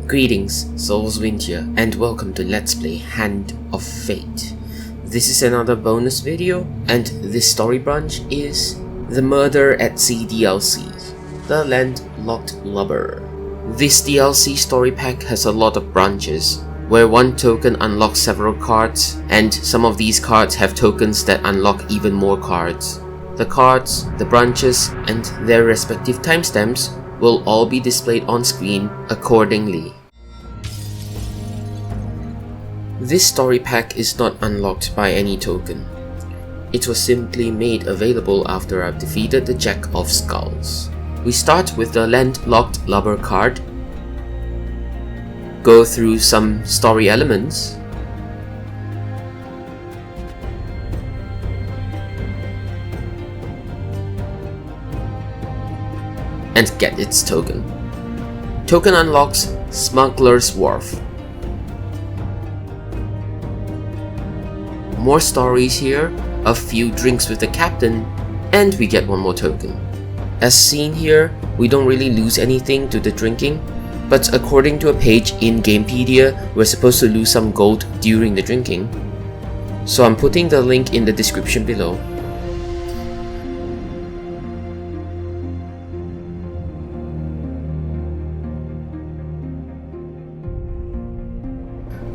Greetings, Soulswind here, and welcome to Let's Play Hand of Fate. This is another bonus video, and this story branch is The Murder at Sea DLC, The Landlocked Lubber. This DLC story pack has a lot of branches, where one token unlocks several cards, and some of these cards have tokens that unlock even more cards. The cards, the branches, and their respective timestamps will all be displayed on screen accordingly. This story pack is not unlocked by any token. It was simply made available after I've defeated the Jack of Skulls. We start with the Landlocked Lubber card, go through some story elements, and get its token. Token unlocks Smuggler's Wharf. More stories here, a few drinks with the captain, and we get one more token. As seen here, we don't really lose anything to the drinking, but according to a page in Gamepedia, we're supposed to lose some gold during the drinking. So I'm putting the link in the description below.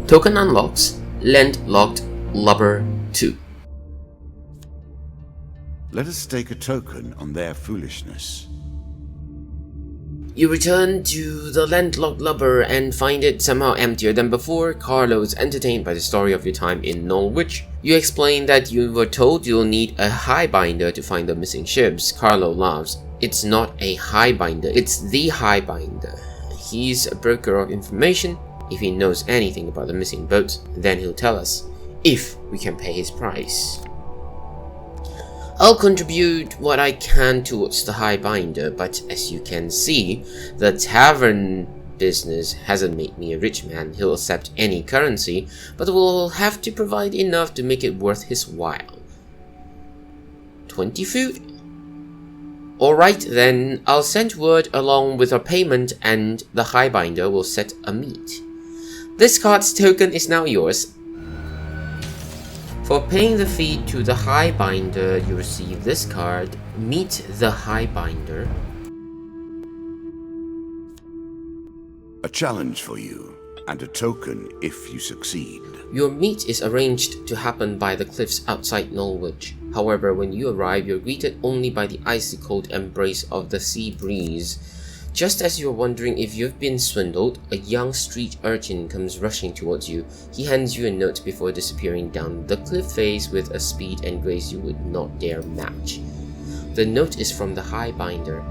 Token unlocks Landlocked Lubber 2. Let us stake a token on their foolishness. You return to the Landlocked Lubber and find it somehow emptier than before. Carlo is entertained by the story of your time in Norwich. You explain that you were told you'll need a Highbinder to find the missing ships. Carlo laughs. It's not a Highbinder, it's the Highbinder. He's a broker of information. If he knows anything about the missing boats, then he'll tell us, if we can pay his price. I'll contribute what I can towards the Highbinder, but as you can see, the Tavern business hasn't made me a rich man. He'll accept any currency, but will have to provide enough to make it worth his while. 20 food? Alright then, I'll send word along with our payment and the Highbinder will set a meet. This card's token is now yours. For paying the fee to the Highbinder, you receive this card, Meet the Highbinder. A challenge for you, and a token if you succeed. Your meet is arranged to happen by the cliffs outside Norwich. However, when you arrive, you're greeted only by the icy cold embrace of the sea breeze. Just as you're wondering if you've been swindled, a young street urchin comes rushing towards you. He hands you a note before disappearing down the cliff face with a speed and grace you would not dare match. The note is from the Highbinder.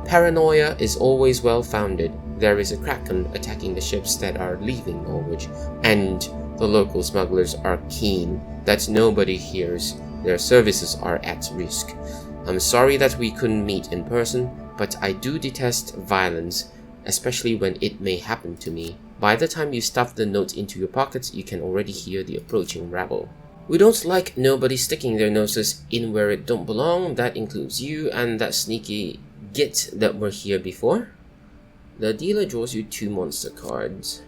Paranoia is always well founded. There is a Kraken attacking the ships that are leaving Norwich, and the local smugglers are keen that nobody hears their services are at risk. I'm sorry that we couldn't meet in person, but I do detest violence, especially when it may happen to me. By the time you stuff the note into your pockets, you can already hear the approaching rabble. We don't like nobody sticking their noses in where it don't belong. That includes you and that sneaky git that were here before. The dealer draws you 2 monster cards.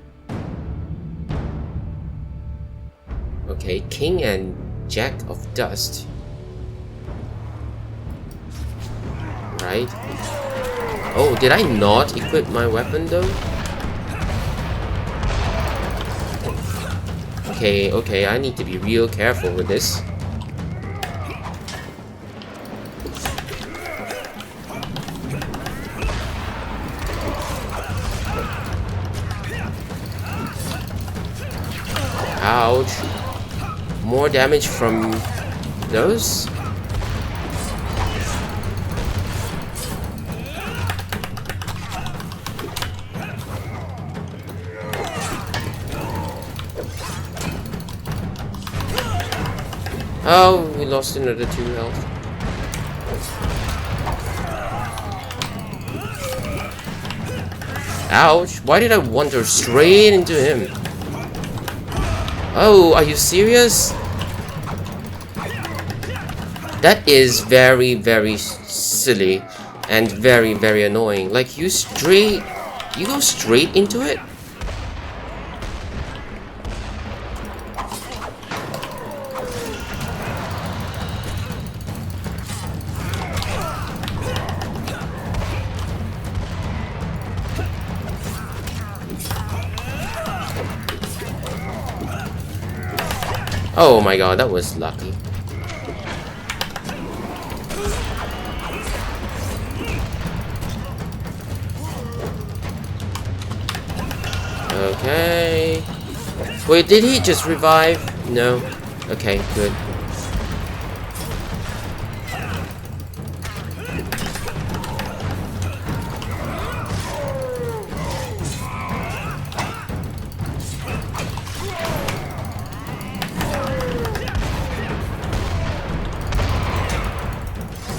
Okay, King and Jack of Dust. Right. Oh, did I not equip my weapon though? Okay, I need to be real careful with this. Ouch. More damage from those? Oh, we lost another 2 health. Ouch, why did I wander straight into him? Oh, are you serious? That is very, very silly and very, very annoying. Like, you You go straight into it? Oh my god, that was lucky. Okay. Wait, did he just revive? No. Okay, good.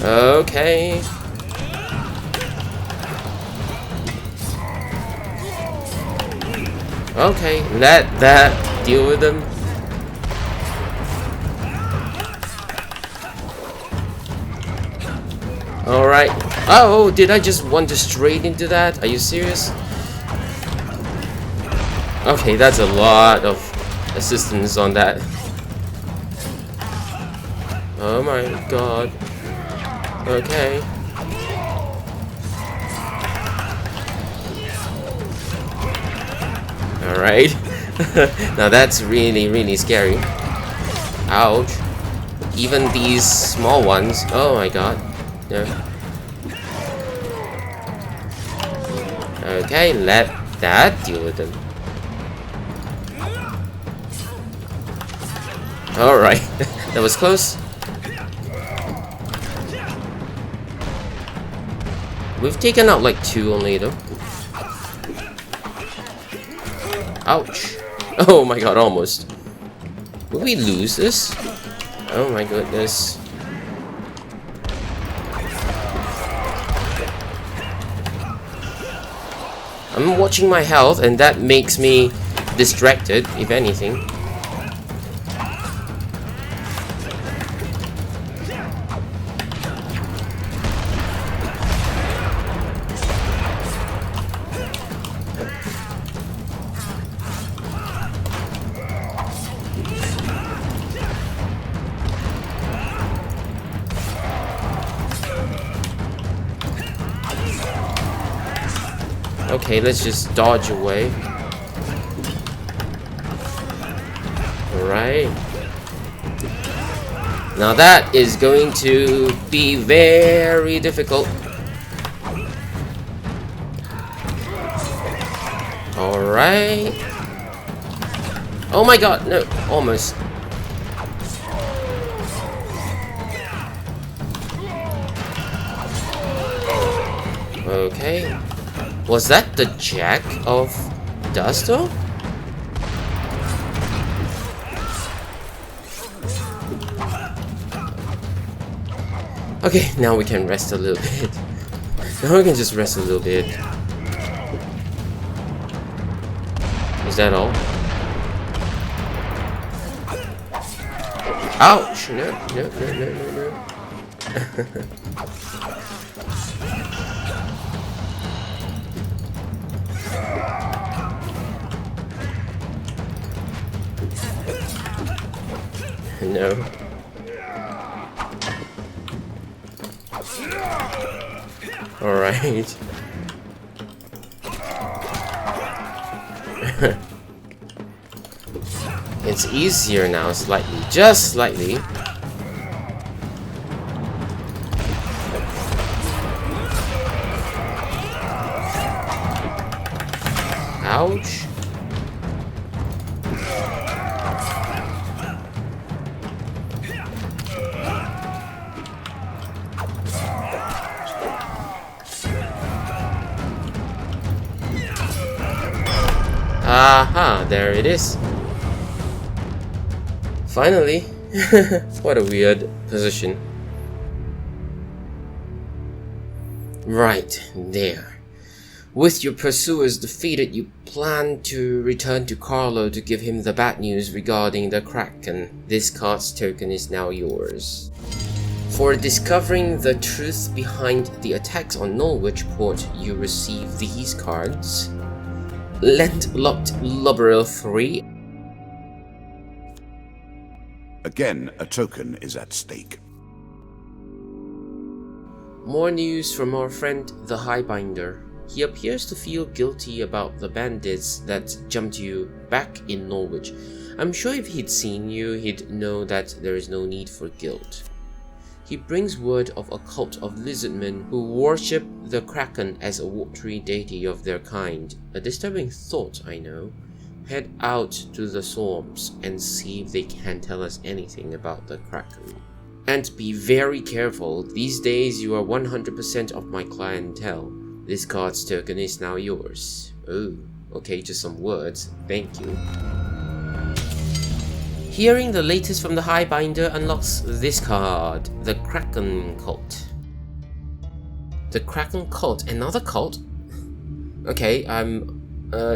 Okay. Okay, let that deal with them. Alright. Oh, did I just wander straight into that? Are you serious? Okay, that's a lot of assistance on that. Oh my god. Okay. Alright. Now that's really scary. Ouch. Even these small ones. Oh my god. No. Okay, let that deal with them. Alright. That was close. We've taken out like 2 only though. Ouch. Oh my god, almost. Will we lose this? Oh my goodness. I'm watching my health and that makes me distracted, if anything. Okay, let's just dodge away. Alright. Now that is going to be very difficult. Alright. Oh my god, no, almost. Okay. Was that the Jack of Dust though? Okay, now we can rest a little bit. Now we can just rest a little bit. Is that all? Ouch! No, no, no, no, no, no. No. Alright. It's easier now, slightly. Just slightly. Ouch. Aha, there it is. Finally. What a weird position. Right, there. With your pursuers defeated, you plan to return to Carlo to give him the bad news regarding the Kraken. This card's token is now yours. For discovering the truth behind the attacks on Norwich Port, you receive these cards. Landlocked Lubber 3. Again, a token is at stake. More news from our friend the Highbinder. He appears to feel guilty about the bandits that jumped you back in Norwich. I'm sure if he'd seen you, he'd know that there is no need for guilt. He brings word of a cult of lizardmen who worship the Kraken as a watery deity of their kind. A disturbing thought, I know. Head out to the swamps and see if they can tell us anything about the Kraken. And be very careful, these days you are 100% of my clientele. This card's token is now yours. Oh, okay, just some words, thank you. Hearing the latest from the Highbinder unlocks this card, the Kraken Cult. The Kraken Cult, another cult? Okay,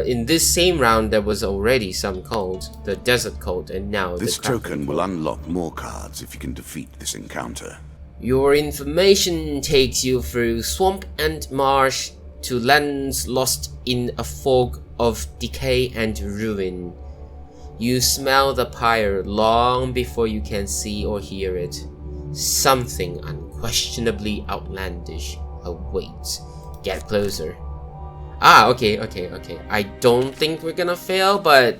in this same round there was already some cult, the Desert Cult, and now this the Kraken token Cult. will unlock more cards if you can defeat this encounter. Your information takes you through swamp and marsh to lands lost in a fog of decay and ruin. You smell the pyre long before you can see or hear it. Something unquestionably outlandish awaits. Get closer. Ah, okay. I don't think we're gonna fail, but...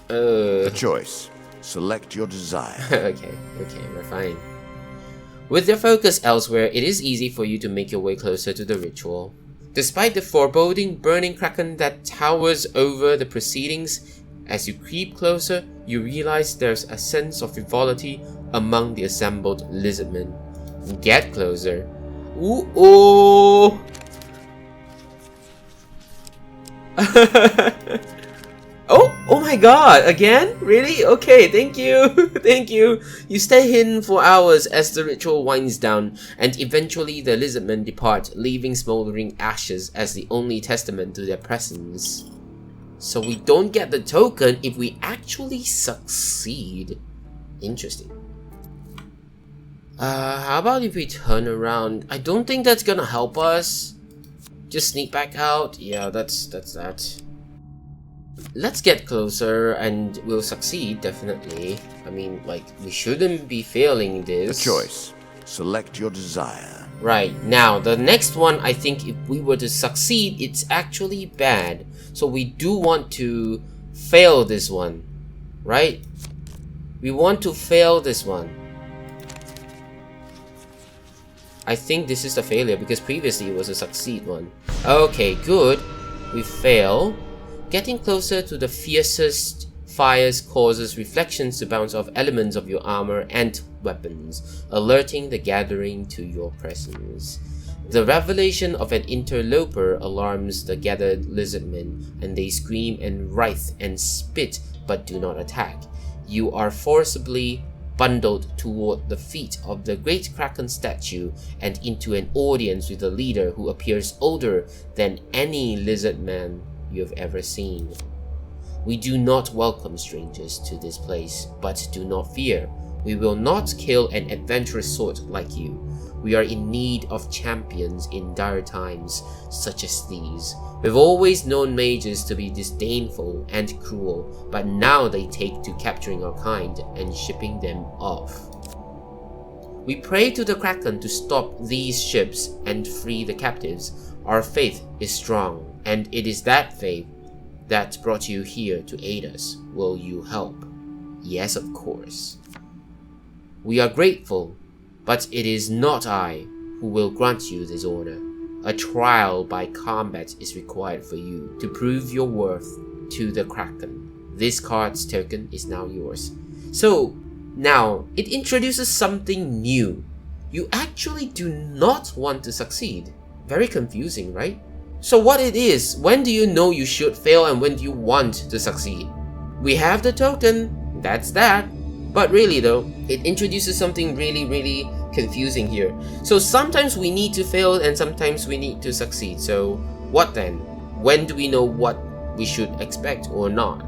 A choice. Select your desire. okay, we're fine. With your focus elsewhere, it is easy for you to make your way closer to the ritual. Despite the foreboding burning kraken that towers over the proceedings, as you creep closer, you realize there's a sense of frivolity among the assembled lizardmen. Get closer. Ooh, oh! Oh my god, again? Really? Okay, thank you, thank you. You stay hidden for hours as the ritual winds down, and eventually the lizardmen depart, leaving smoldering ashes as the only testament to their presence. So we don't get the token if we actually succeed. Interesting. How about if we turn around? I don't think that's gonna help us. Just sneak back out. Yeah, that's that. Let's get closer and we'll succeed, definitely. I mean, like, we shouldn't be failing this. A choice. Select your desire. Right, now, the next one, I think if we were to succeed, it's actually bad. So we do want to fail this one, right? We want to fail this one. I think this is a failure because previously it was a succeed one. Okay, good. We fail. Getting closer to the fiercest fires causes reflections to bounce off elements of your armor and weapons, alerting the gathering to your presence. The revelation of an interloper alarms the gathered lizardmen, and they scream and writhe and spit but do not attack. You are forcibly bundled toward the feet of the great Kraken statue and into an audience with a leader who appears older than any lizard man you have ever seen. We do not welcome strangers to this place, but do not fear. We will not kill an adventurous sort like you. We are in need of champions in dire times such as these. We've always known mages to be disdainful and cruel, but now they take to capturing our kind and shipping them off. We pray to the Kraken to stop these ships and free the captives. Our faith is strong, and it is that faith that brought you here to aid us. Will you help? Yes, of course. We are grateful, but it is not I who will grant you this honor. A trial by combat is required for you to prove your worth to the Kraken. This card's token is now yours. So, now, it introduces something new. You actually do not want to succeed. Very confusing, right? So what it is, when do you know you should fail and when do you want to succeed? We have the token, that's that. But really though, it introduces something really confusing here. So sometimes we need to fail and sometimes we need to succeed. So what then? When do we know what we should expect or not?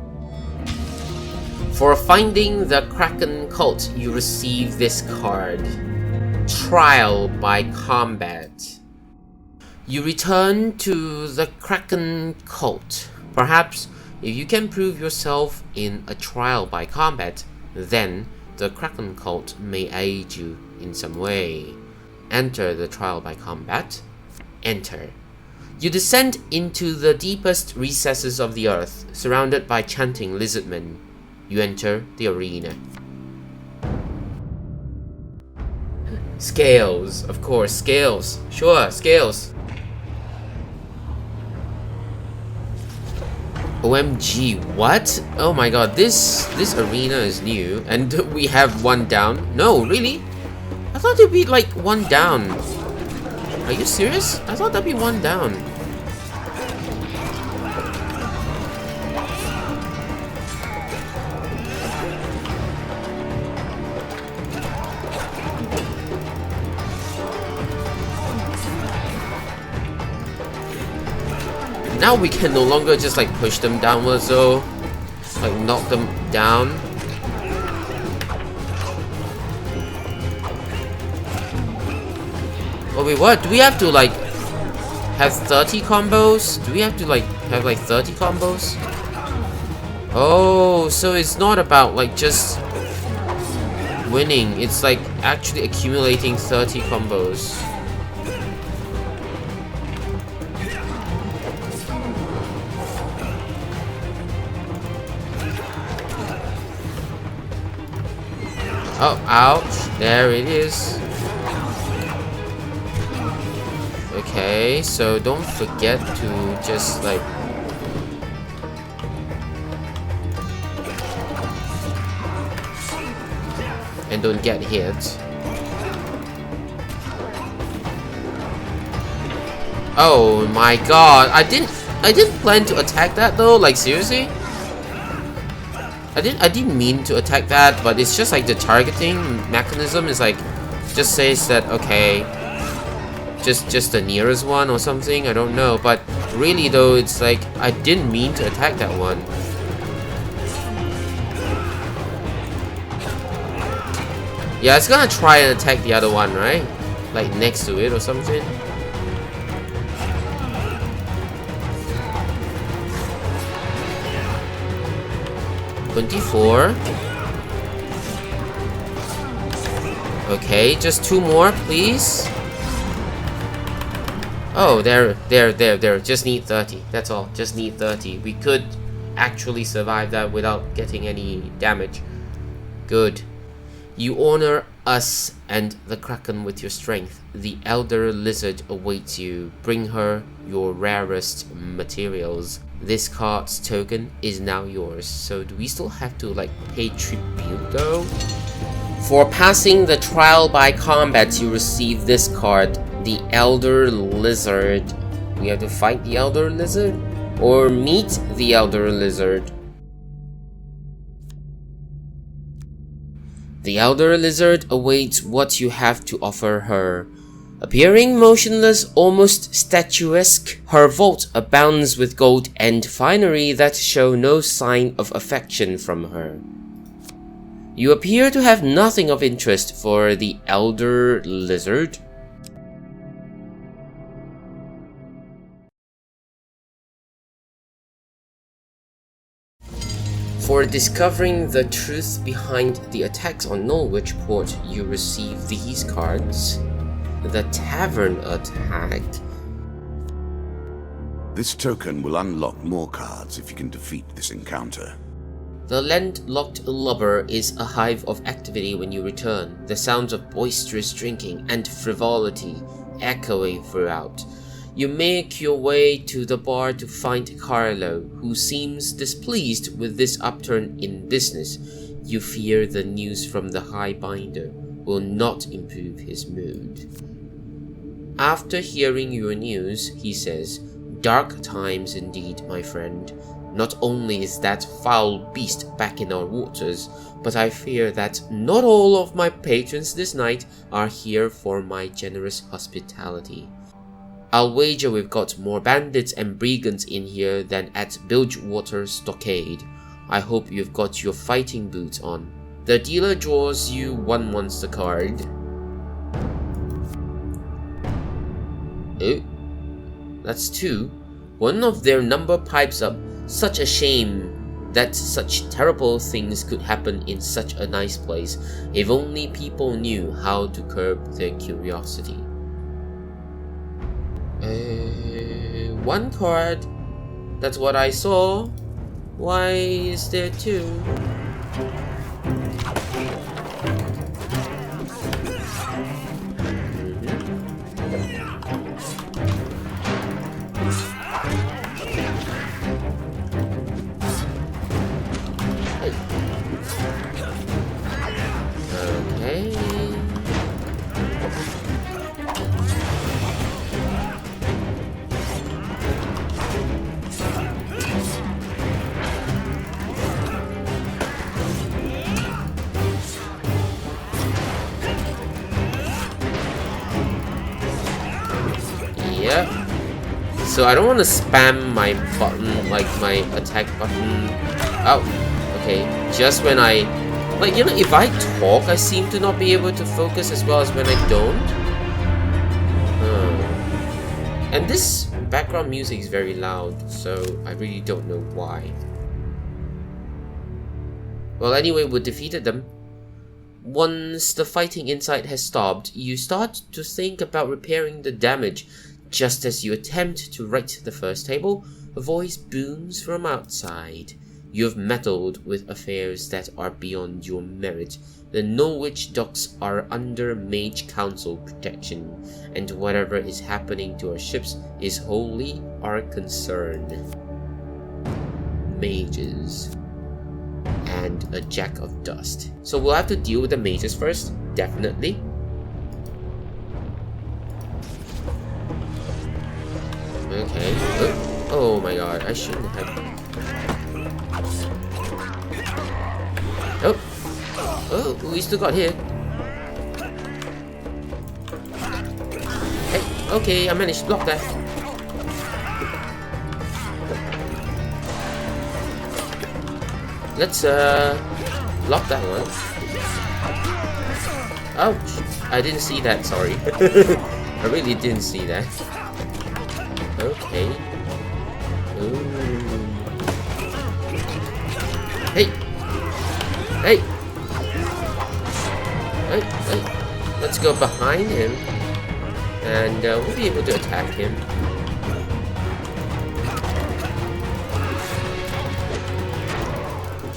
For finding the Kraken Cult, you receive this card. Trial by Combat. You return to the Kraken Cult. Perhaps if you can prove yourself in a trial by combat, then the Kraken Cult may aid you in some way. Enter the trial by combat. Enter. You descend into the deepest recesses of the earth, surrounded by chanting lizardmen. You enter the arena. Scales, of course, scales. Sure, scales. OMG, what? Oh my god, this arena is new, and we have one down. No, really? I thought it'd be like one down. Are you serious? I thought that'd be one down. Now we can no longer just like push them downwards though, like knock them down. Oh wait, what? Do we have to like have 30 combos? Do we have to like have like 30 combos? Oh, so it's not about like just winning, it's like actually accumulating 30 combos. Oh, ouch. There it is. Okay, so don't forget to just like... and don't get hit. Oh my god, I didn't plan to attack that though, like seriously? I didn't mean to attack that, but it's just like the targeting mechanism is like just says that okay, just the nearest one or something, I don't know, but really though it's like I didn't mean to attack that one. Yeah, it's gonna try and attack the other one, right? Like next to it or something. $24. Okay, just 2 more, please. Oh, there. Just need 30. That's all. Just need 30. We could actually survive that without getting any damage. Good. You honor us and the Kraken with your strength. The Elder Lizard awaits you. Bring her your rarest materials. This card's token is now yours. So do we still have to like pay tribute though? For passing the trial by combat, you receive this card, the Elder Lizard. We have to fight the Elder Lizard? Or meet the Elder Lizard? The Elder Lizard awaits what you have to offer her. Appearing motionless, almost statuesque, her vault abounds with gold and finery that show no sign of affection from her. You appear to have nothing of interest for the Elder Lizard. For discovering the truth behind the attacks on Norwich Port, you receive these cards. The Tavern attack. This token will unlock more cards if you can defeat this encounter. The landlocked Lubber is a hive of activity when you return, the sounds of boisterous drinking and frivolity echoing throughout. You make your way to the bar to find Carlo, who seems displeased with this upturn in business. You fear the news from the Highbinder will not improve his mood. After hearing your news, he says, "Dark times indeed, my friend. Not only is that foul beast back in our waters, but I fear that not all of my patrons this night are here for my generous hospitality. I'll wager we've got more bandits and brigands in here than at Bilgewater Stockade. I hope you've got your fighting boots on." The dealer draws you one monster card. Oh, that's 2. One of their number pipes up. Such a shame that such terrible things could happen in such a nice place. If only people knew how to curb their curiosity. 1 card. That's what I saw. Why is there 2? Yeah. So I don't want to spam my button, like my attack button. Oh, okay. Just when I, like, you know, if I talk, I seem to not be able to focus as well as when I don't. And this background music is very loud, so I really don't know why. Well, anyway, we defeated them. Once the fighting inside has stopped, you start to think about repairing the damage. Just as you attempt to right the first table, a voice booms from outside. You have meddled with affairs that are beyond your merit. The Norwich docks are under Mage Council protection, and whatever is happening to our ships is wholly our concern. Mages. And a Jack of Dust. So we'll have to deal with the mages first, definitely. Okay. Oh my god, I shouldn't have. Oh, we still got hit. Hey, okay, I managed to block that. Let's block that one. Ouch! I didn't see that, sorry. I really didn't see that. Okay. Ooh. Hey! Hey! Hey! Let's go behind him. And we'll be able to attack him.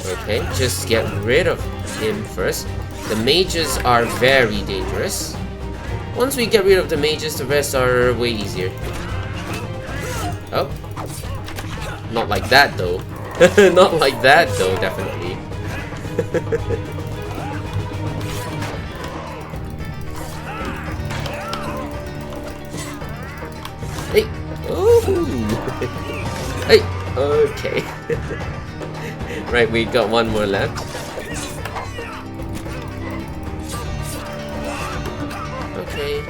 Okay, just get rid of him first. The mages are very dangerous. Once we get rid of the mages, the rest are way easier. Oh. Not like that though. Not like that though, definitely. Hey! Ooh! Hey! Okay. Right, we got one more left. Okay.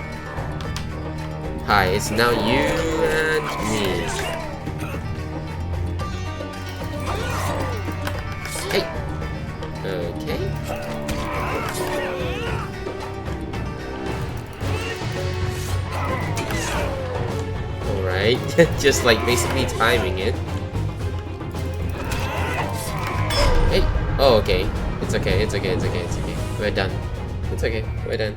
Hi, it's now you and me. Hey! Okay. Alright, just like basically timing it. Hey! Oh, okay. It's okay, it's okay, it's okay, it's okay. We're done. It's okay, we're done.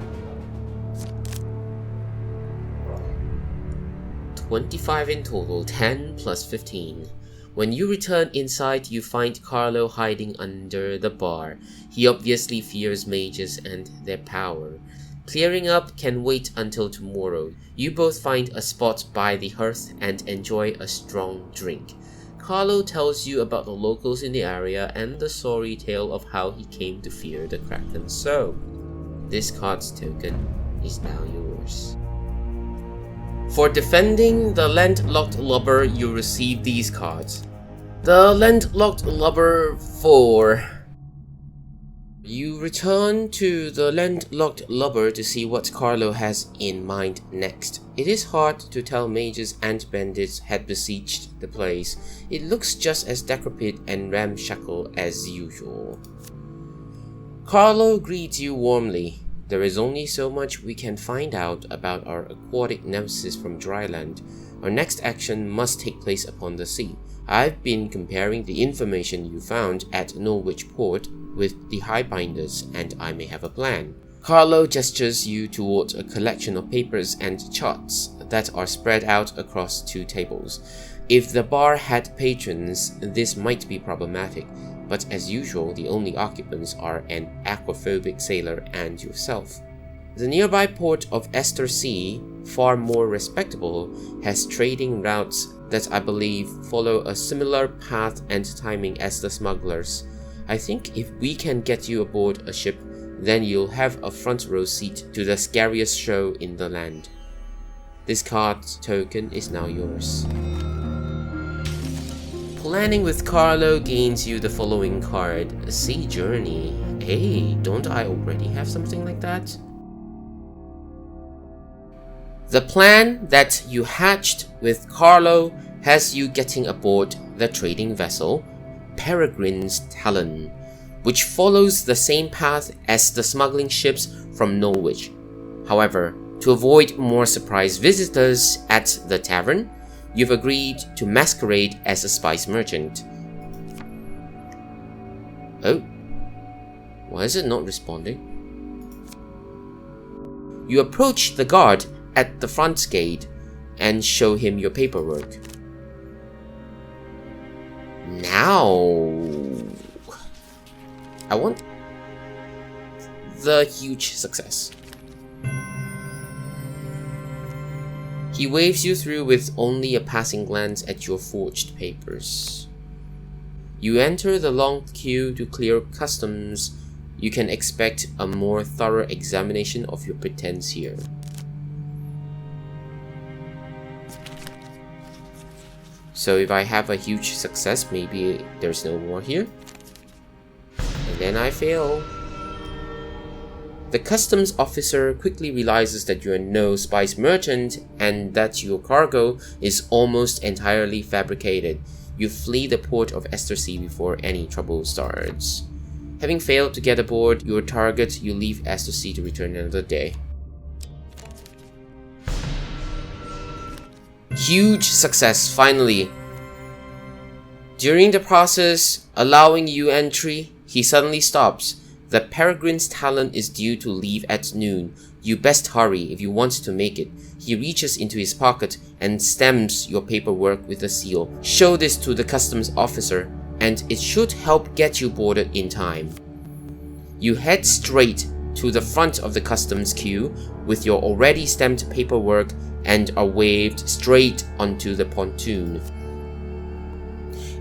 25 in total, 10 plus 15. When you return inside, you find Carlo hiding under the bar. He obviously fears mages and their power. Clearing up can wait until tomorrow. You both find a spot by the hearth and enjoy a strong drink. Carlo tells you about the locals in the area and the sorry tale of how he came to fear the Kraken. So, this card's token is now yours. For defending the landlocked lubber, you receive these cards. The landlocked lubber 4. You return to the landlocked lubber to see what Carlo has in mind next. It is hard to tell mages and bandits had besieged the place. It looks just as decrepit and ramshackle as usual. Carlo greets you warmly. There is only so much we can find out about our aquatic nemesis from dry land. Our next action must take place upon the sea. I've been comparing the information you found at Norwich Port with the Highbinders, and I may have a plan. Carlo gestures you towards a collection of papers and charts that are spread out across 2 tables. If the bar had patrons, this might be problematic, but as usual, the only occupants are an aquaphobic sailor and yourself. The nearby port of Ester Sea, far more respectable, has trading routes that I believe follow a similar path and timing as the Smugglers. I think if we can get you aboard a ship, then you'll have a front row seat to the scariest show in the land. This card's token is now yours. Planning with Carlo gains you the following card, Sea Journey. Hey, don't I already have something like that? The plan that you hatched with Carlo has you getting aboard the trading vessel, Peregrine's Talon, which follows the same path as the smuggling ships from Norwich. However, to avoid more surprise visitors at the tavern, you've agreed to masquerade as a spice merchant. Oh, why is it not responding? You approach the guard at the front gate and show him your paperwork. Now, I want the huge success. He waves you through with only a passing glance at your forged papers. You enter the long queue to clear customs. You can expect a more thorough examination of your pretense here. So if I have a huge success, maybe there's no more here. And then I fail. The customs officer quickly realizes that you are no spice merchant and that your cargo is almost entirely fabricated. You flee the port of Ester Sea before any trouble starts. Having failed to get aboard your target, you leave Ester Sea to return another day. Huge success, finally. During the process, allowing you entry, he suddenly stops. The Peregrine's Talon is due to leave at noon. You best hurry if you want to make it. He reaches into his pocket and stamps your paperwork with a seal. Show this to the customs officer, and it should help get you boarded in time. You head straight to the front of the customs queue with your already stamped paperwork and are waved straight onto the pontoon.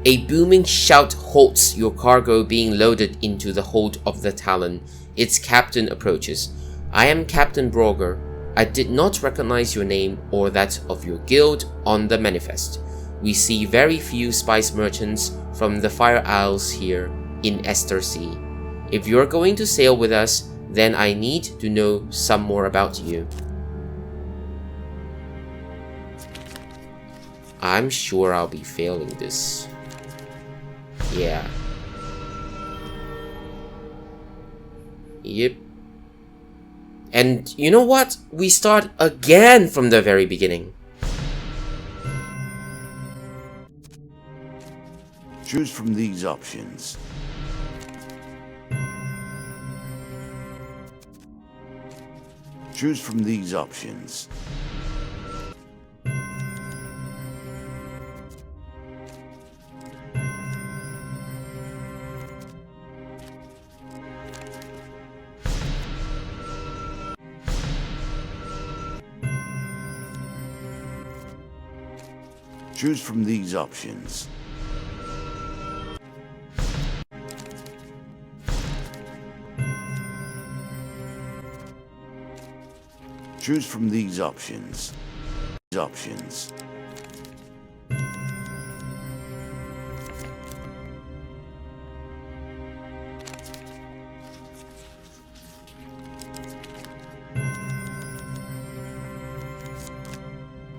A booming shout halts your cargo being loaded into the hold of the Talon. Its captain approaches. I am Captain Brogger. I did not recognize your name or that of your guild on the manifest. We see very few spice merchants from the Fire Isles here in Ester Sea. If you're going to sail with us, then I need to know some more about you. I'm sure I'll be failing this. Yeah. Yep. And you know what? We start again from the very beginning. Choose from these options. Choose from these options. Choose from these options. Choose from these options. Options.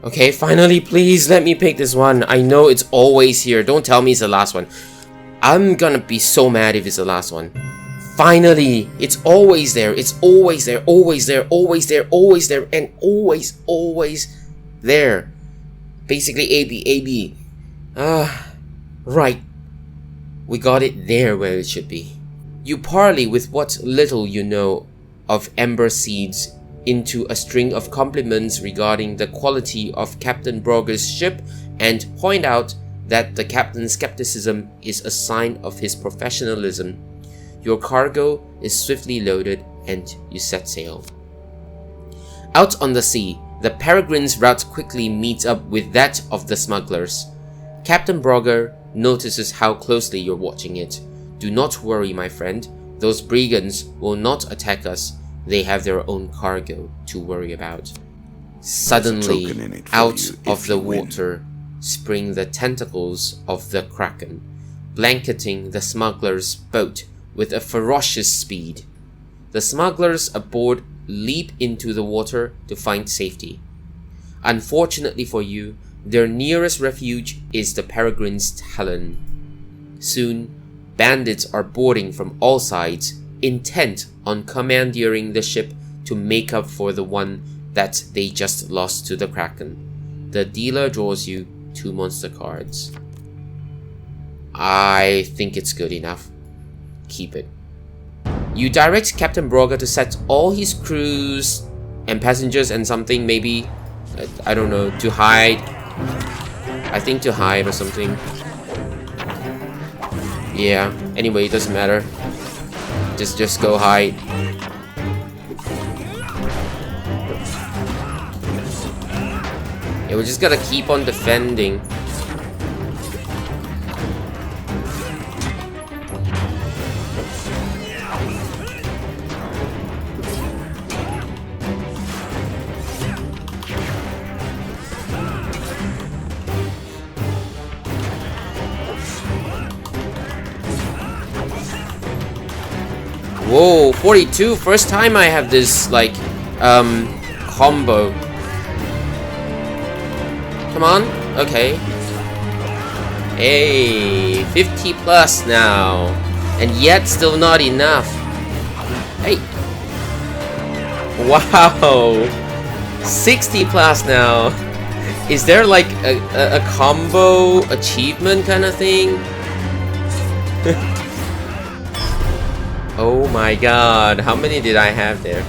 Okay, finally, please let me pick this one. I know it's always here. Don't tell me it's the last one. I'm gonna be so mad if it's the last one. Finally! It's always there. It's always there. Always there. Always there. Always there. And always there. Basically AB. Right. We got it there where it should be. You parley with what little you know of Ember Seeds into a string of compliments regarding the quality of Captain Brogger's ship and point out that the captain's skepticism is a sign of his professionalism. Your cargo is swiftly loaded and you set sail. Out on the sea, the Peregrine's route quickly meets up with that of the smugglers. Captain Brogger notices how closely you're watching it. Do not worry, my friend. Those brigands will not attack us. They have their own cargo to worry about. Suddenly, out of the water spring the tentacles of the Kraken, blanketing the smuggler's boat with a ferocious speed. The smugglers aboard leap into the water to find safety. Unfortunately for you, their nearest refuge is the Peregrine's Talon. Soon, bandits are boarding from all sides, intent on commandeering the ship to make up for the one that they just lost to the Kraken. The dealer draws you 2 monster cards. I think it's good enough. Keep it. You direct Captain Brogger to set all his crews and passengers and something, maybe, I don't know, to hide. I think to hide or something. Yeah, anyway, it doesn't matter. Just go hide. Yeah, we just gotta keep on defending. Whoa, 42, first time I have this, like, combo. Come on, okay. Hey, 50 plus now. And yet still not enough. Hey. Wow. 60 plus now. Is there like a combo achievement kind of thing? Oh my god, how many did I have there?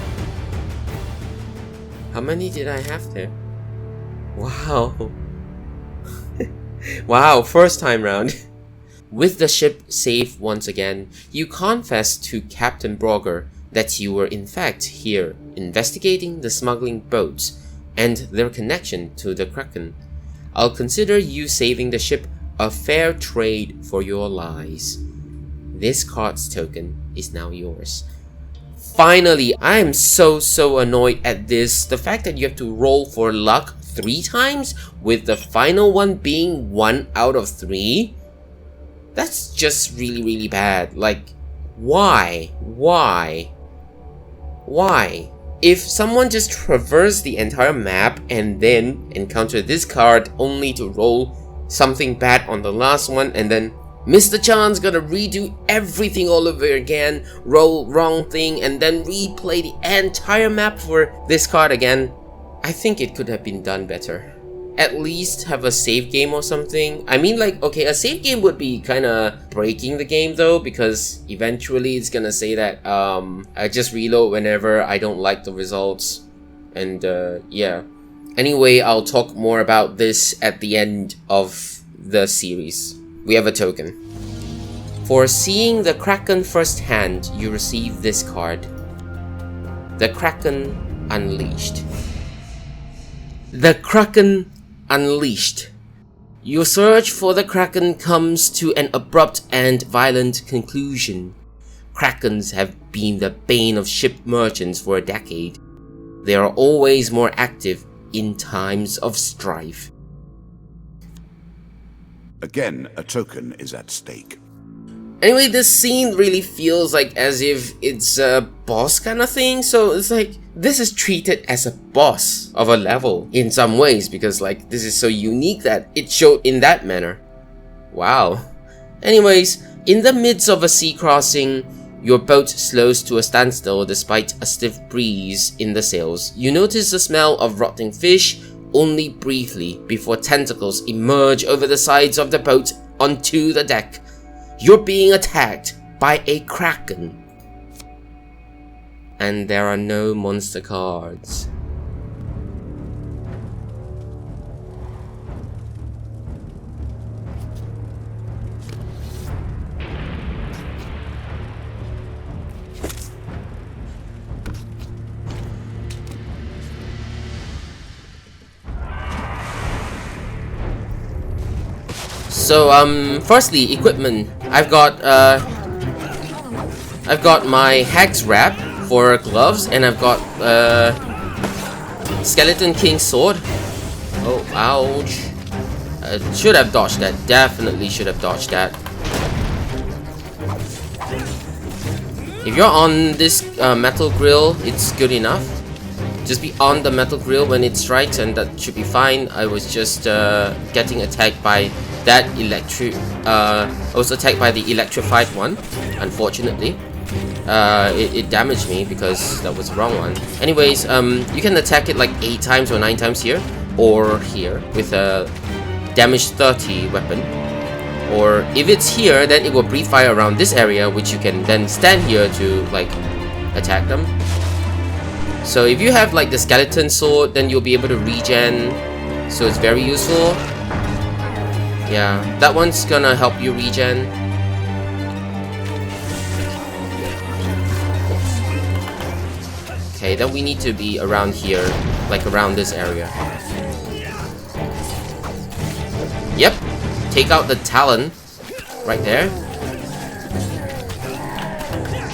How many did I have there? Wow. Wow, first time round. With the ship safe once again, you confess to Captain Brogger that you were in fact here investigating the smuggling boats and their connection to the Kraken. I'll consider you saving the ship a fair trade for your lies. This card's token is now yours. Finally, I am so annoyed at this. The fact that you have to roll for luck 3 times, with the final one being 1 out of 3. That's just really bad. Like, why? If someone just traversed the entire map and then encountered this card only to roll something bad on the last one and then Mr. Chan's gonna redo everything all over again, roll wrong thing, and then replay the entire map for this card again. I think it could have been done better. At least have a save game or something. I mean, like, okay, a save game would be kinda breaking the game though, because eventually it's gonna say that, I just reload whenever I don't like the results. And, yeah. Anyway, I'll talk more about this at the end of the series. We have a token. For seeing the Kraken firsthand, you receive this card. The Kraken Unleashed. The Kraken Unleashed. Your search for the Kraken comes to an abrupt and violent conclusion. Krakens have been the bane of ship merchants for a decade. They are always more active in times of strife. Again, a token is at stake. Anyway, this scene really feels like as if it's a boss kind of thing, so it's like this is treated as a boss of a level in some ways, because like this is so unique that it showed in that manner. Wow. Anyways, in the midst of a sea crossing, Your boat slows to a standstill despite a stiff breeze in the sails. You notice the smell of rotting fish only briefly before tentacles emerge over the sides of the boat onto the deck. You're being attacked by a Kraken. And there are no monster cards. So, firstly, equipment. I've got my Hex Wrap for gloves, and I've got, Skeleton King Sword. Oh, ouch. Should have dodged that. Definitely should have dodged that. If you're on this, metal grill, it's good enough. Just be on the metal grill when it strikes, and that should be fine. I was just, getting attacked by that I was attacked by the electrified one, unfortunately. It damaged me because that was the wrong one. Anyways, you can attack it like 8 times or 9 times here, or here, with a damage 30 weapon. Or if it's here, then it will breathe fire around this area, which you can then stand here to, like, attack them. So if you have, like, the skeleton sword, then you'll be able to regen, so it's very useful. Yeah, that one's gonna help you regen. Okay, then we need to be around here, like around this area. Yep, take out the Talon right there.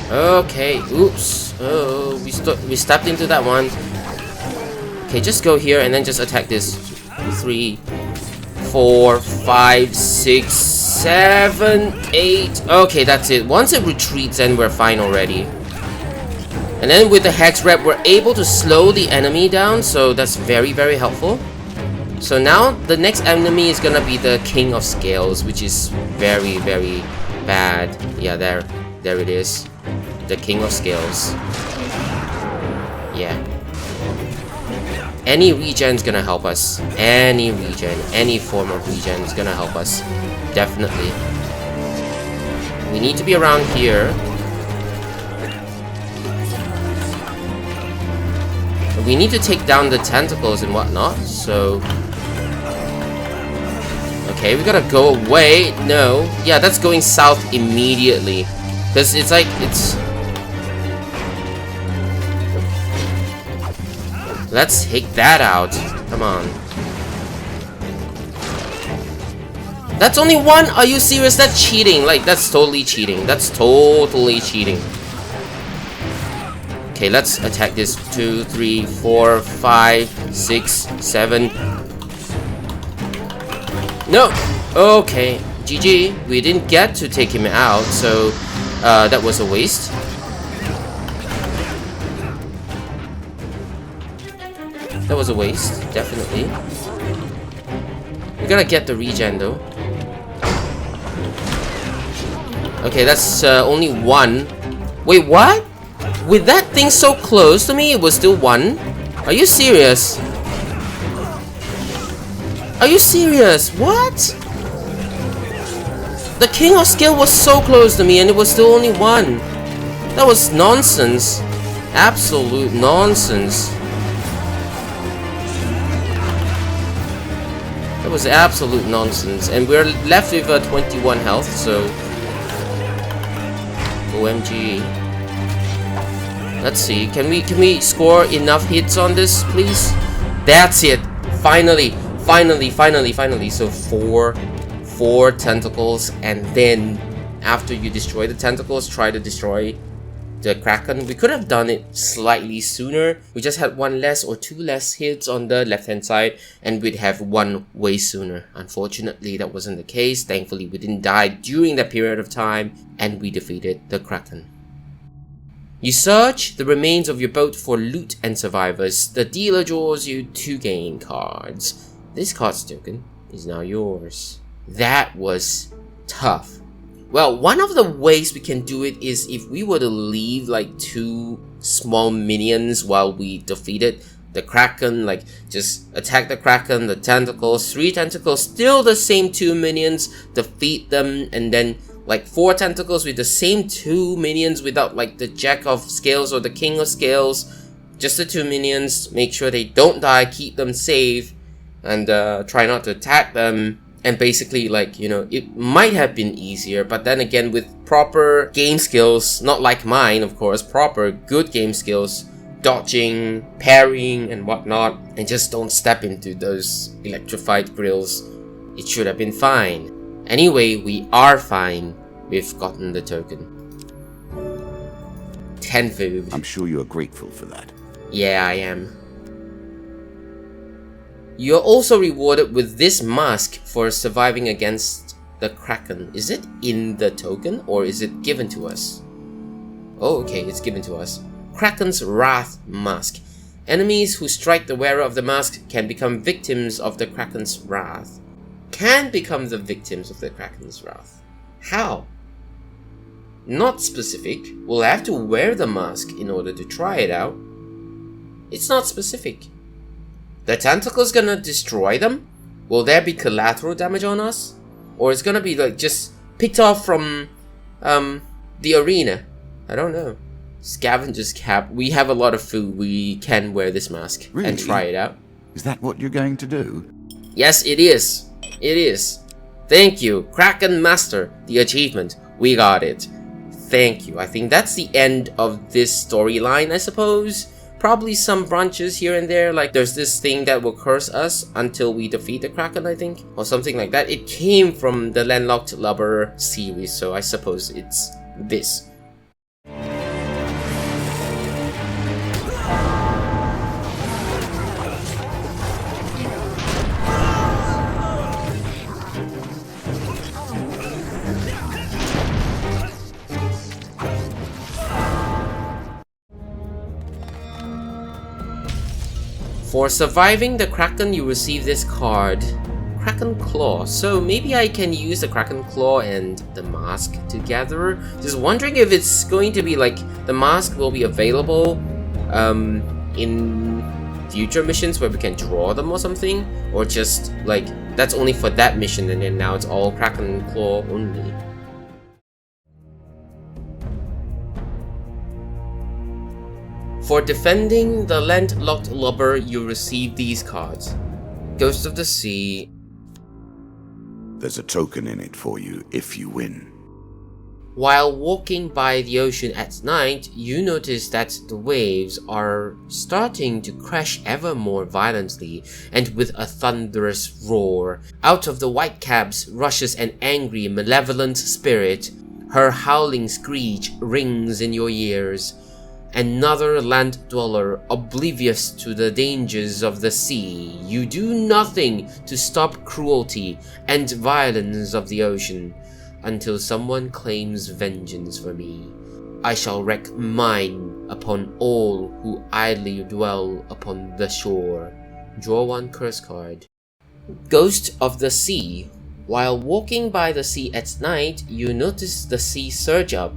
Okay, oops. Oh, we stepped into that one. Okay, just go here and then just attack this. 3, 4, 5, 6, 7, 8. Okay, that's it. Once it retreats, then we're fine already. And then with the Hex Wrap, we're able to slow the enemy down, so that's very, very helpful. So now, the next enemy is gonna be the King of Scales, which is very, very bad. Yeah, there it is. The King of Scales. Yeah. Any regen's gonna help us. Any regen, any form of regen is gonna help us. Definitely. We need to be around here. We need to take down the tentacles and whatnot, so... Okay, we gotta go away. No. Yeah, that's going south immediately. Because it's like, it's... Let's take that out. Come on. That's only one? Are you serious? That's cheating. Like, that's totally cheating. That's totally cheating. Okay, let's attack this. 2, 3, 4, 5, 6, 7. No! Okay. GG. We didn't get to take him out, so that was a waste. That was a waste, definitely. We gotta get the regen though. Okay, that's only 1. Wait, what? With that thing so close to me, it was still 1? Are you serious? Are you serious? What? The King of Scale was so close to me and it was still only 1. That was nonsense. Absolute nonsense. That was absolute nonsense. And we're left with 21 health, so... OMG. Let's see. Can we score enough hits on this, please? That's it. Finally. So 4 tentacles, and then after you destroy the tentacles, try to destroy the Kraken. We could have done it slightly sooner. We just had 1 less or 2 less hits on the left hand side, and we'd have 1 way sooner. Unfortunately, that wasn't the case. Thankfully, we didn't die during that period of time, and we defeated the Kraken. You search the remains of your boat for loot and survivors. The dealer draws you 2 game cards. This card's token is now yours. That was tough. Well, one of the ways we can do it is if we were to leave like 2 small minions while we defeated the Kraken, like just attack the Kraken, the tentacles, 3 tentacles, still the same 2 minions, defeat them, and then like 4 tentacles with the same 2 minions without like the Jack of Scales or the King of Scales, just the 2 minions, make sure they don't die, keep them safe, and try not to attack them. And basically, like, you know, it might have been easier, but then again, with proper game skills, not like mine, of course, proper good game skills, dodging, parrying, and whatnot, and just don't step into those electrified grills, it should have been fine. Anyway, we are fine. We've gotten the token. 10 food. I'm sure you're grateful for that. Yeah, I am. You're also rewarded with this mask for surviving against the Kraken. Is it in the token or is it given to us? Oh, okay, it's given to us. Kraken's Wrath Mask. Enemies who strike the wearer of the mask can become victims of the Kraken's wrath. Can become the victims of the Kraken's wrath. How? Not specific. We'll have to wear the mask in order to try it out. It's not specific. The tentacle's gonna destroy them? Will there be collateral damage on us? Or it's gonna be like just picked off from the arena? I don't know. Scavenger's cap. We have a lot of food. We can wear this mask and try it out. Is that what you're going to do? Yes, it is. It is. Thank you, Kraken Master. The achievement. We got it. Thank you. I think that's the end of this storyline, I suppose. Probably some branches here and there, like there's this thing that will curse us until we defeat the Kraken, I think, or something like that. It came from the Landlocked Lubber series, so I suppose it's this. For surviving the Kraken, you receive this card, Kraken Claw. So maybe I can use the Kraken Claw and the mask together. Just wondering if it's going to be like the mask will be available in future missions where we can draw them or something, or just like that's only for that mission and then now it's all Kraken Claw only. For defending the Landlocked Lubber, you receive these cards. Ghost of the Sea. There's a token in it for you if you win. While walking by the ocean at night, you notice that the waves are starting to crash ever more violently, and with a thunderous roar. Out of the whitecaps rushes an angry, malevolent spirit. Her howling screech rings in your ears. Another land dweller, oblivious to the dangers of the sea, you do nothing to stop cruelty and violence of the ocean, until someone claims vengeance for me. I shall wreak mine upon all who idly dwell upon the shore. Draw 1 curse card. Ghost of the Sea. While walking by the sea at night, you notice the sea surge up.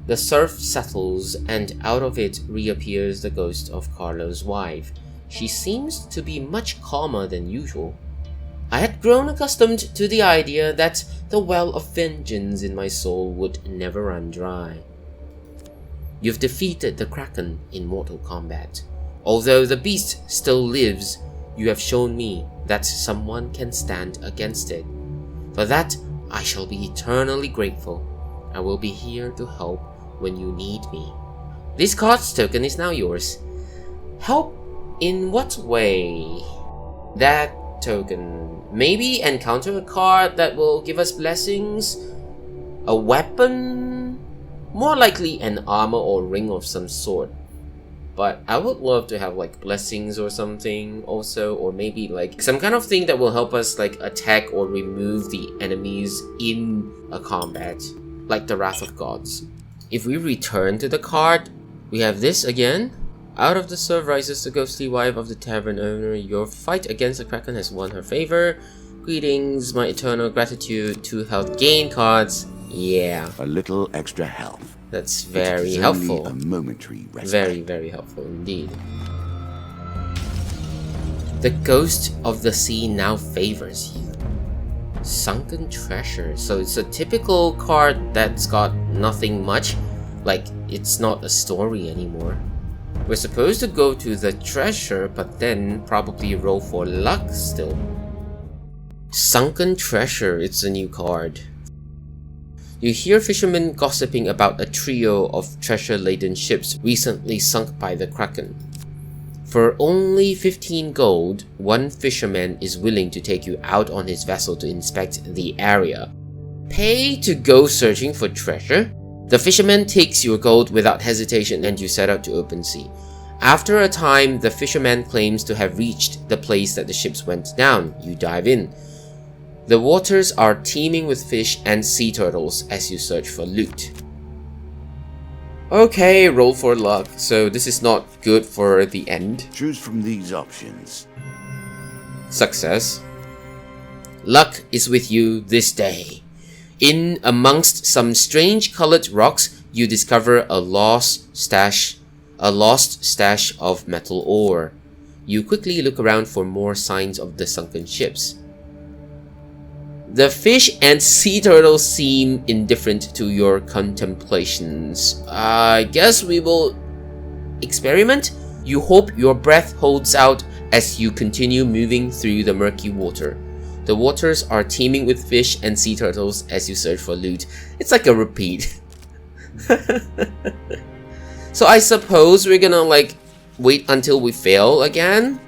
The surf settles, and out of it reappears the ghost of Carlo's wife. She seems to be much calmer than usual. I had grown accustomed to the idea that the well of vengeance in my soul would never run dry. You've defeated the Kraken in mortal combat. Although the beast still lives, you have shown me that someone can stand against it. For that, I shall be eternally grateful. I will be here to help when you need me. This card's token is now yours. Help in what way? That token. Maybe encounter a card that will give us blessings? A weapon? More likely an armor or ring of some sort. But I would love to have like blessings or something also, or maybe like some kind of thing that will help us like attack or remove the enemies in a combat, like the Wrath of Gods. If we return to the card, we have this again. Out of the surf rises the ghostly wife of the tavern owner. Your fight against the Kraken has won her favor. Greetings, my eternal gratitude. 2 health gain cards. Yeah. A little extra health. That's very It is helpful. only a momentary respite. Very, very helpful indeed. The ghost of the sea now favors you. Sunken Treasure. So it's a typical card that's got nothing much. Like, it's not a story anymore. We're supposed to go to the treasure, but then probably roll for luck still. Sunken Treasure, it's a new card. You hear fishermen gossiping about a trio of treasure-laden ships recently sunk by the Kraken. For only 15 gold, one fisherman is willing to take you out on his vessel to inspect the area. Pay to go searching for treasure? The fisherman takes your gold without hesitation and you set out to open sea. After a time, the fisherman claims to have reached the place that the ships went down. You dive in. The waters are teeming with fish and sea turtles as you search for loot. Okay, roll for luck. So this is not good for the end. Choose from these options. Success. Luck is with you this day. In amongst some strange colored rocks, you discover a lost stash of metal ore. You quickly look around for more signs of the sunken ships. The fish and sea turtles seem indifferent to your contemplations. I guess we will experiment? You hope your breath holds out as you continue moving through the murky water. The waters are teeming with fish and sea turtles as you search for loot. It's like a repeat. So I suppose we're gonna like wait until we fail again.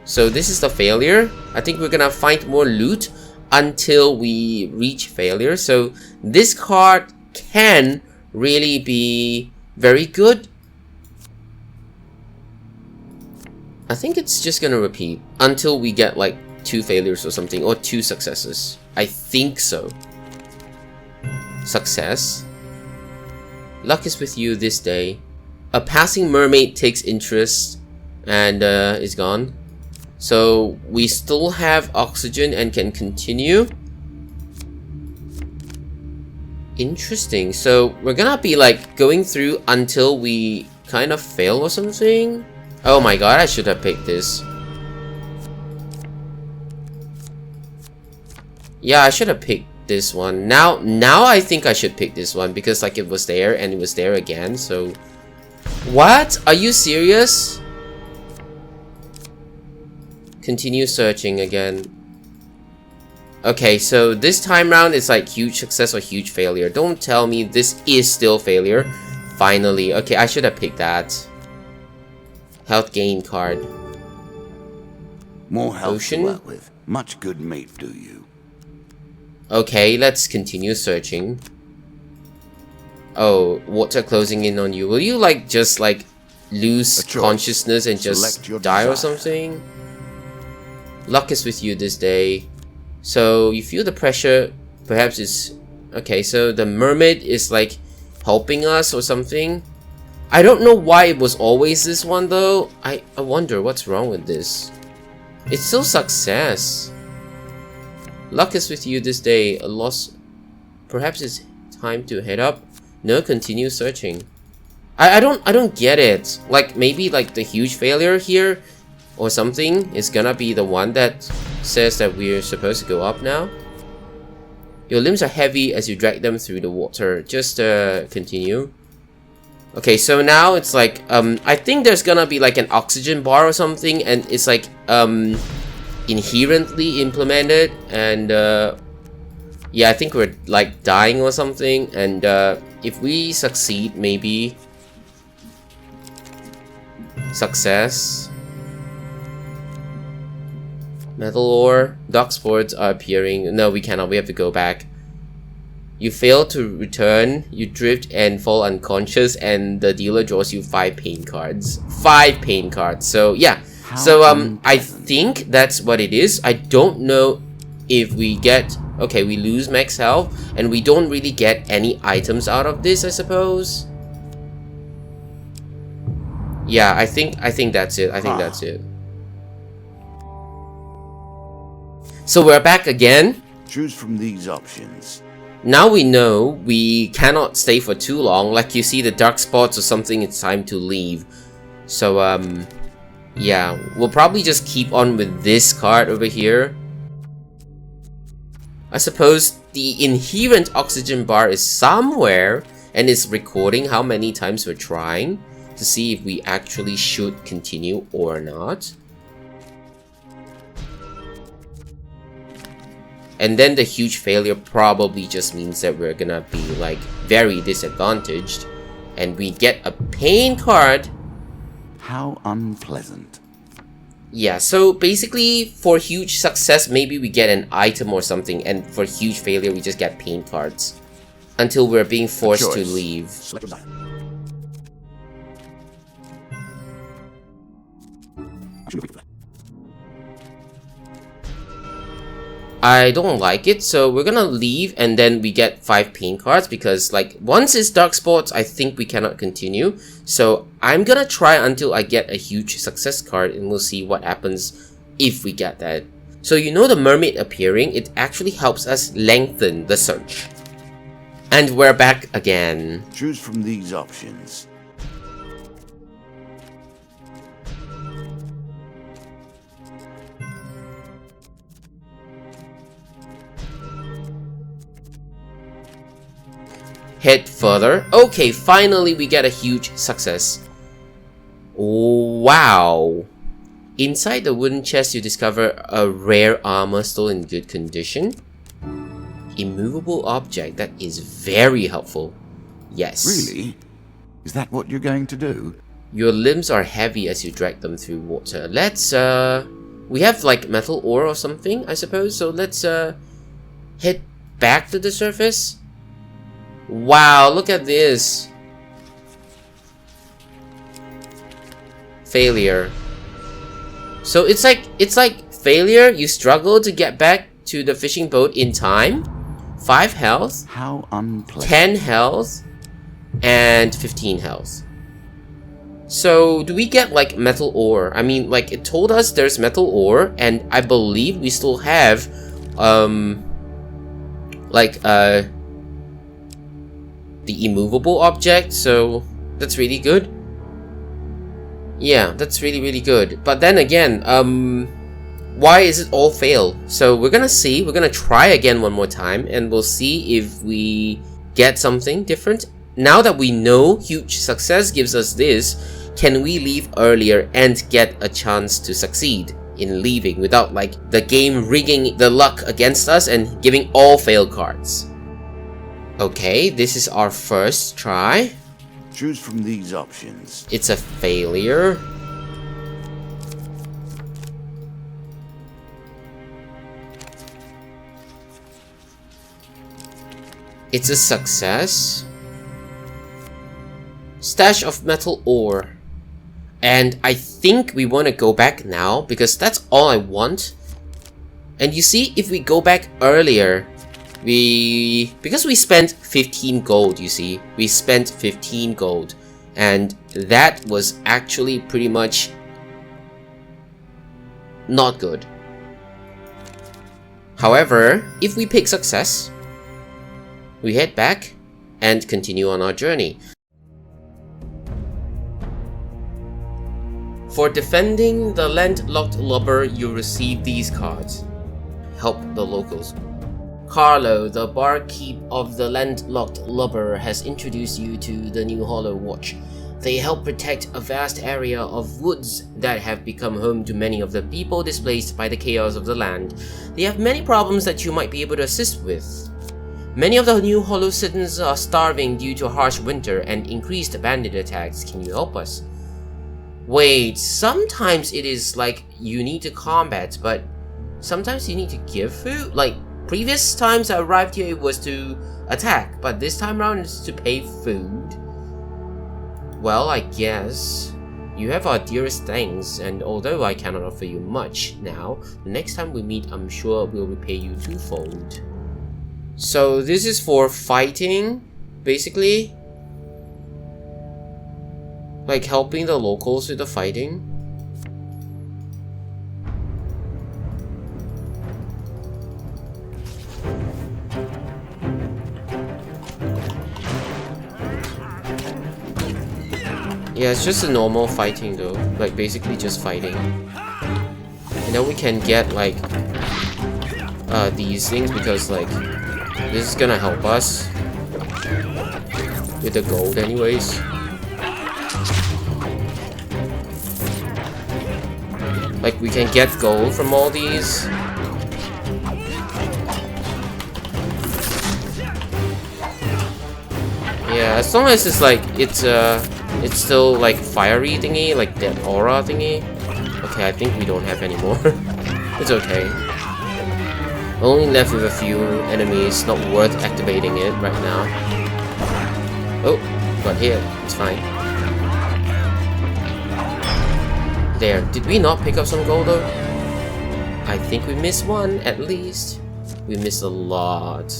So this is the failure. I think we're gonna find more loot until we reach failure. So this card can really be very good. I think it's just gonna repeat until we get like 2 failures or something, or 2 successes. I think so. Success. Luck is with you this day. A passing mermaid takes interest and is gone. So we still have oxygen and can continue. Interesting. So we're gonna be like going through until we kind of fail or something. Oh my god, I should have picked this. Yeah, I should have picked this one. Now I think I should pick this one because like it was there and it was there again. So what? Are you serious? Continue searching again. Okay, so this time round it's like huge success or huge failure. Don't tell me this is still failure. Finally. Okay, I should have picked that. Health gain card. More health Ocean? to work with. Much good may do you. Okay, let's continue searching. Oh, water closing in on you. Will you like just like lose consciousness and just die or something? Luck is with you this day. So you feel the pressure. Perhaps it's okay. So the mermaid is like helping us or something. I don't know why it was always this one though. I wonder what's wrong with this. It's still success. Luck is with you this day. A loss. Perhaps it's time to head up. No, continue searching. I don't get it. Like maybe like the huge failure here or something is gonna be the one that says that we're supposed to go up now. Your limbs are heavy as you drag them through the water. Just continue. Okay, so now it's like I think there's gonna be like an oxygen bar or something, and it's like inherently implemented, and yeah, I think we're like dying or something, and if we succeed, maybe success. Metal ore, dock sports are appearing. No, we cannot. We have to go back. You fail to return. You drift and fall unconscious, and the dealer draws you 5 pain cards. 5 pain cards. So yeah. So I think that's what it is. I don't know if we get. Okay, we lose max health, and we don't really get any items out of this, I suppose. Yeah, I think that's it. I think that's it. So we're back again. Choose from these options. Now we know we cannot stay for too long. Like you see the dark spots or something, it's time to leave. So, yeah, we'll probably just keep on with this card over here. I suppose the inherent oxygen bar is somewhere and is recording how many times we're trying to see if we actually should continue or not. And then the huge failure probably just means that we're gonna be like very disadvantaged and we get a pain card. How unpleasant. Yeah, so basically for huge success maybe we get an item or something, and for huge failure we just get pain cards until we're being forced to leave. I don't like it, so we're gonna leave and then we get 5 pain cards because like once it's dark spots I think we cannot continue. So I'm gonna try until I get a huge success card and we'll see what happens if we get that. So you know the mermaid appearing, it actually helps us lengthen the search. And we're back again. Choose from these options. Head further. Okay, finally we get a huge success. Wow. Inside the wooden chest you discover a rare armor still in good condition. Immovable object, that is very helpful. Yes. Really? Is that what you're going to do? Your limbs are heavy as you drag them through water. Let's we have like metal ore or something, I suppose, so let's head back to the surface. Wow, look at this. Failure. So it's like failure, you struggle to get back to the fishing boat in time. 5 health. How unpleasant. 10 health. And 15 health. So do we get like metal ore? I mean, like it told us there's metal ore, and I believe we still have the immovable object, so that's really good. Yeah, that's really good. But then again, why is it all fail? So we're gonna try again one more time and we'll see if we get something different. Now that we know huge success gives us this, can we leave earlier and get a chance to succeed in leaving without like the game rigging the luck against us and giving all fail cards? Okay, this is our first try. Choose from these options. It's a failure. It's a success. Stash of metal ore. And I think we want to go back now because that's all I want. And you see, if we go back earlier, because we spent 15 gold, you see, we spent 15 gold, and that was actually pretty much not good. However, if we pick success, we head back and continue on our journey. For defending the landlocked Lubber, you receive these cards. Help the locals. Carlo, the barkeep of the landlocked Lubber, has introduced you to the New Hollow Watch. They help protect a vast area of woods that have become home to many of the people displaced by the chaos of the land. They have many problems that you might be able to assist with. Many of the New Hollow citizens are starving due to a harsh winter and increased bandit attacks. Can you help us? Wait, sometimes it is like you need to combat, but sometimes you need to give food? Like, previous times I arrived here it was to attack, but this time around it's to pay food. Well, I guess you have our dearest thanks, and although I cannot offer you much now, the next time we meet I'm sure we'll repay you twofold. So this is for fighting, basically. Like helping the locals with the fighting. Yeah, it's just a normal fighting though. Like basically just fighting. And then we can get like these things because like this is gonna help us with the gold anyways. Like we can get gold from all these. Yeah, as long as it's like it's still like fiery thingy, like that aura thingy. Okay, I think we don't have any more. It's okay. Only left with a few enemies, not worth activating it right now. Oh, got hit. It's fine. There. Did we not pick up some gold though? I think we missed one at least. We missed a lot.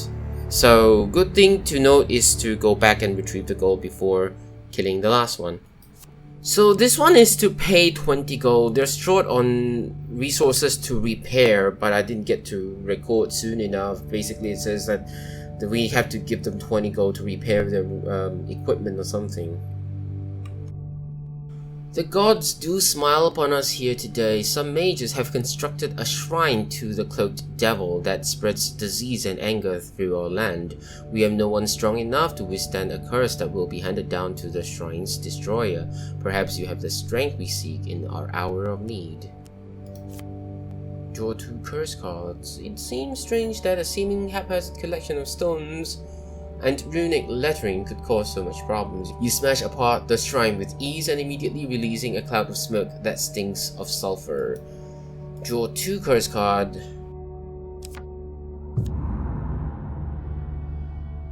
So, good thing to note is to go back and retrieve the gold before killing the last one. So this one is to pay 20 gold. They're short on resources to repair, but I didn't get to record soon enough. Basically it says that we have to give them 20 gold to repair their equipment or something. The gods do smile upon us here today. Some mages have constructed a shrine to the cloaked devil that spreads disease and anger through our land. We have no one strong enough to withstand a curse that will be handed down to the shrine's destroyer. Perhaps you have the strength we seek in our hour of need. Draw 2 curse cards. It seems strange that a seeming haphazard collection of stones and runic lettering could cause so much problems. You smash apart the shrine with ease and immediately releasing a cloud of smoke that stinks of sulfur. Draw 2 curse card.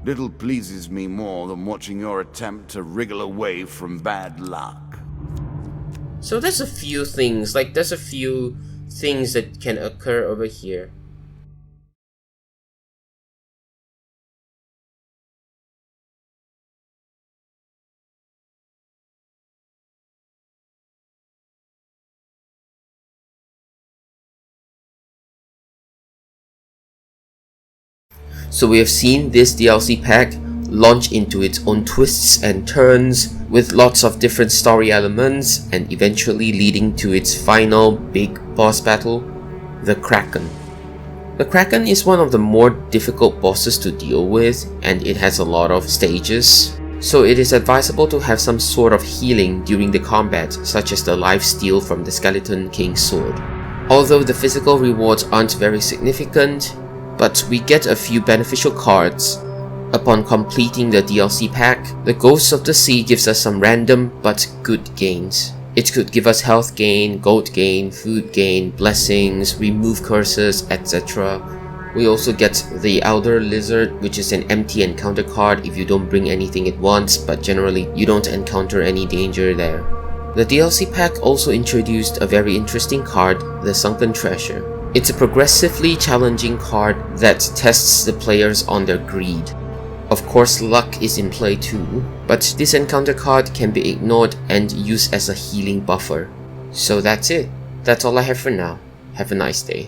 Little pleases me more than watching your attempt to wriggle away from bad luck. So there's a few things, like there's a few things that can occur over here. So we have seen this DLC pack launch into its own twists and turns with lots of different story elements and eventually leading to its final big boss battle, the Kraken. The Kraken is one of the more difficult bosses to deal with and it has a lot of stages. So it is advisable to have some sort of healing during the combat, such as the life steal from the Skeleton King's sword. Although the physical rewards aren't very significant, but we get a few beneficial cards. Upon completing the DLC pack, the Ghosts of the Sea gives us some random but good gains. It could give us health gain, gold gain, food gain, blessings, remove curses, etc. We also get the Elder Lizard, which is an empty encounter card if you don't bring anything at once, but generally you don't encounter any danger there. The DLC pack also introduced a very interesting card, the Sunken Treasure. It's a progressively challenging card that tests the players on their greed. Of course, luck is in play too, but this encounter card can be ignored and used as a healing buffer. So that's it. That's all I have for now. Have a nice day.